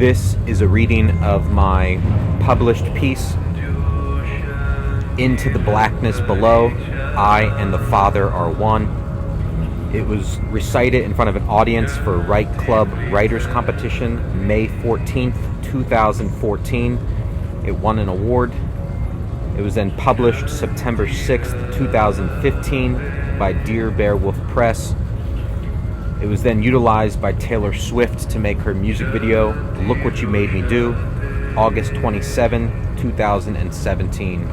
This is a reading of my published piece, Into the Blackness Below, I and the Father Are One. It was recited in front of an audience for Write Club Writers Competition, May 14th, 2014. It won an award. It was then published September 6th, 2015 by Dear Beowulf Press. It was then utilized by Taylor Swift to make her music video, Look What You Made Me Do, August 27, 2017.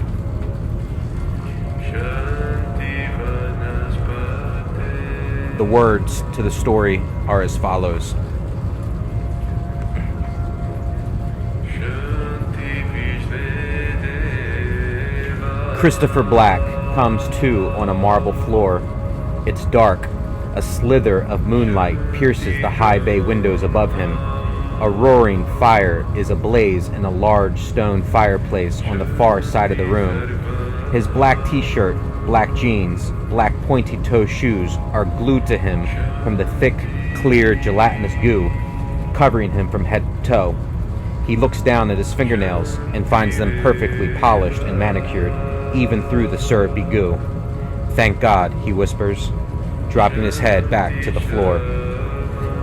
The words to the story are as follows. Christopher Black comes to on a marble floor. It's dark. A slither of moonlight pierces the high bay windows above him. A roaring fire is ablaze in a large stone fireplace on the far side of the room. His black t-shirt, black jeans, black pointy-toe shoes are glued to him from the thick, clear, gelatinous goo, covering him from head to toe. He looks down at his fingernails and finds them perfectly polished and manicured, even through the syrupy goo. Thank God, he whispers, dropping his head back to the floor.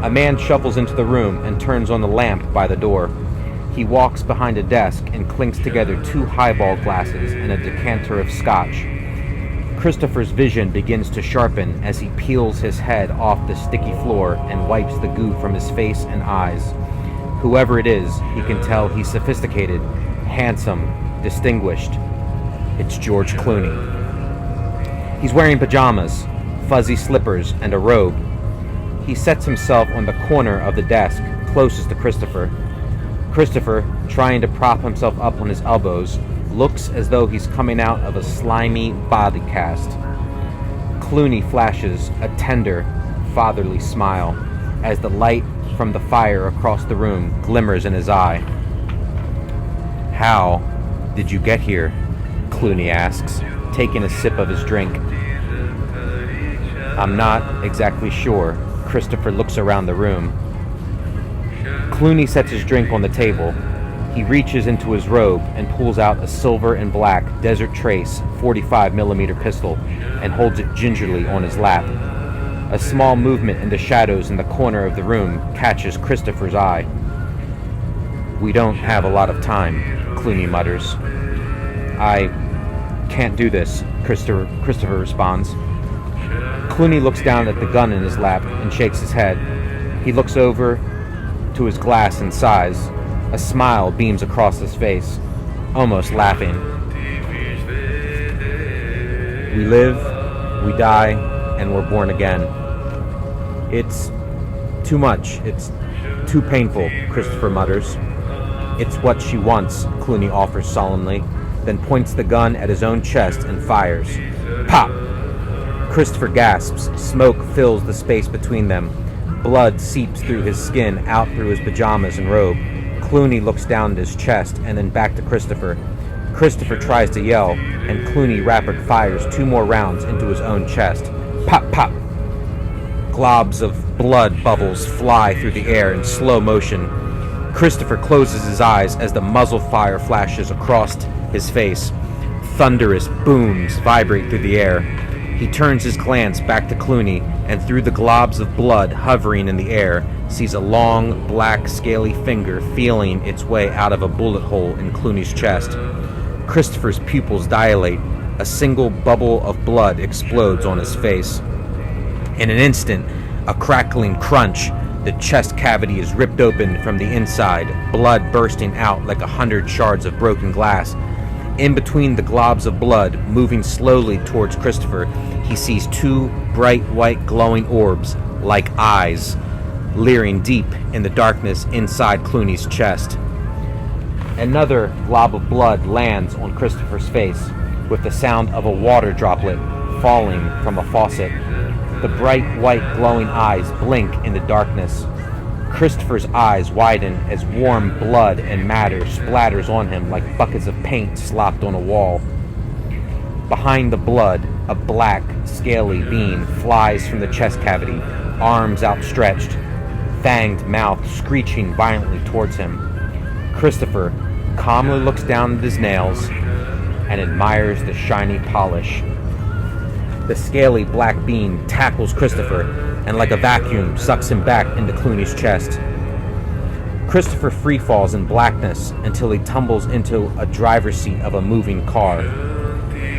A man shuffles into the room and turns on the lamp by the door. He walks behind a desk and clinks together 2 highball glasses and a decanter of scotch. Christopher's vision begins to sharpen as he peels his head off the sticky floor and wipes the goo from his face and eyes. Whoever it is, he can tell he's sophisticated, handsome, distinguished. It's George Clooney. He's wearing pajamas, fuzzy slippers, and a robe. He sets himself on the corner of the desk, closest to Christopher. Christopher, trying to prop himself up on his elbows, looks as though he's coming out of a slimy body cast. Clooney flashes a tender, fatherly smile as the light from the fire across the room glimmers in his eye. "How did you get here?" Clooney asks, taking a sip of his drink. "I'm not exactly sure." Christopher looks around the room. Clooney sets his drink on the table. He reaches into his robe and pulls out a silver and black Desert Trace 45mm pistol and holds it gingerly on his lap. A small movement in the shadows in the corner of the room catches Christopher's eye. "We don't have a lot of time," Clooney mutters. "I can't do this," Christopher responds. Clooney looks down at the gun in his lap and shakes his head. He looks over to his glass and sighs. A smile beams across his face, almost laughing. "We live, we die, and we're born again. It's too much. It's too painful," Christopher mutters. "It's what she wants," Clooney offers solemnly, then points the gun at his own chest and fires. Pop! Christopher gasps. Smoke fills the space between them. Blood seeps through his skin, out through his pajamas and robe. Clooney looks down at his chest and then back to Christopher. Christopher tries to yell, and Clooney rapid fires 2 more rounds into his own chest. Pop, pop! Globs of blood bubbles fly through the air in slow motion. Christopher closes his eyes as the muzzle fire flashes across his face. Thunderous booms vibrate through the air. He turns his glance back to Clooney, and through the globs of blood hovering in the air, sees a long, black, scaly finger feeling its way out of a bullet hole in Clooney's chest. Christopher's pupils dilate. A single bubble of blood explodes on his face. In an instant, a crackling crunch, the chest cavity is ripped open from the inside, blood bursting out like 100 shards of broken glass. In between the globs of blood, moving slowly towards Christopher, he sees 2 bright white glowing orbs, like eyes, leering deep in the darkness inside Clooney's chest. Another glob of blood lands on Christopher's face, with the sound of a water droplet falling from a faucet. The bright white glowing eyes blink in the darkness. Christopher's eyes widen as warm blood and matter splatters on him like buckets of paint slopped on a wall. Behind the blood, a black, scaly being flies from the chest cavity, arms outstretched. fanged mouth screeching violently towards him. Christopher calmly looks down at his nails and admires the shiny polish. The scaly black being tackles Christopher and like a vacuum sucks him back into Clooney's chest. Christopher free falls in blackness until he tumbles into a driver's seat of a moving car.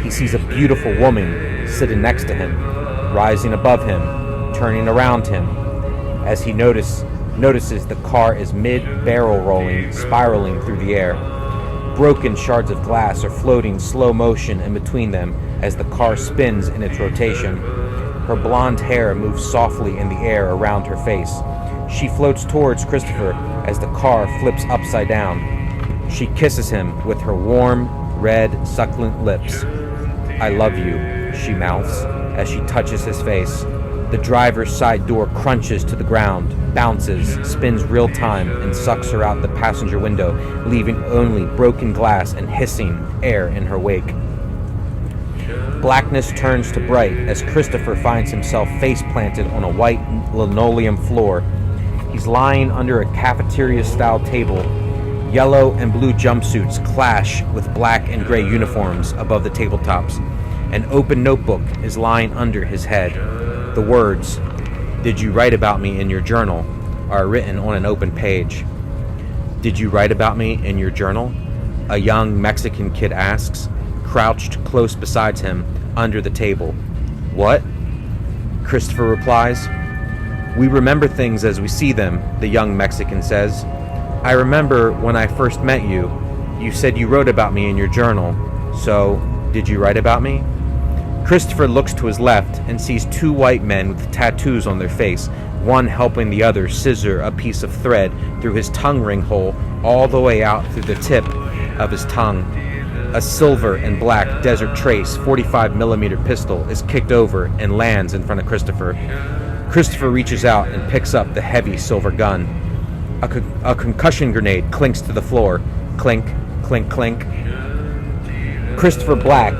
He sees a beautiful woman sitting next to him, rising above him, turning around him. As he notices the car is mid-barrel rolling, spiraling through the air. Broken shards of glass are floating slow motion in between them as the car spins in its rotation. Her blonde hair moves softly in the air around her face. She floats towards Christopher as the car flips upside down. She kisses him with her warm, red, succulent lips. "I love you," she mouths as she touches his face. The driver's side door crunches to the ground, bounces, spins real time, and sucks her out the passenger window, leaving only broken glass and hissing air in her wake. Blackness turns to bright as Christopher finds himself face-planted on a white linoleum floor. He's lying under a cafeteria-style table. Yellow and blue jumpsuits clash with black and gray uniforms above the tabletops. An open notebook is lying under his head. The words, "Did you write about me in your journal?" are written on an open page. "Did you write about me in your journal?" a young Mexican kid asks, crouched close beside him under the table. "What?" Christopher replies. "We remember things as we see them," the young Mexican says. "I remember when I first met you, you said you wrote about me in your journal. So, did you write about me?" Christopher looks to his left and sees two white men with tattoos on their face, one helping the other scissor a piece of thread through his tongue ring hole all the way out through the tip of his tongue. A silver and black Desert Trace 45mm pistol is kicked over and lands in front of Christopher. Christopher reaches out and picks up the heavy silver gun. A concussion grenade clinks to the floor. Clink, clink, clink. Christopher Black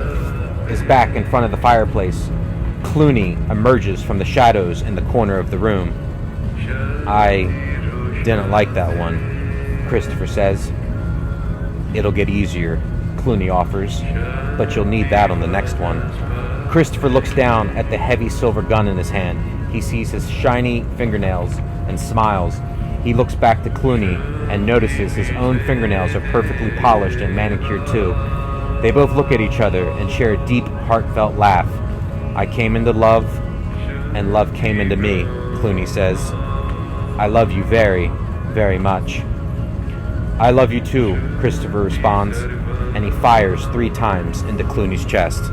is back in front of the fireplace. Clooney emerges from the shadows in the corner of the room. "I didn't like that one," Christopher says. "It'll get easier," Clooney offers, "but you'll need that on the next one." Christopher looks down at the heavy silver gun in his hand. He sees his shiny fingernails and smiles. He looks back to Clooney and notices his own fingernails are perfectly polished and manicured too. They both look at each other and share a deep, heartfelt laugh. "I came into love, and love came into me," Clooney says. "I love you very, very much." "I love you too," Christopher responds, and he fires 3 times into Clooney's chest.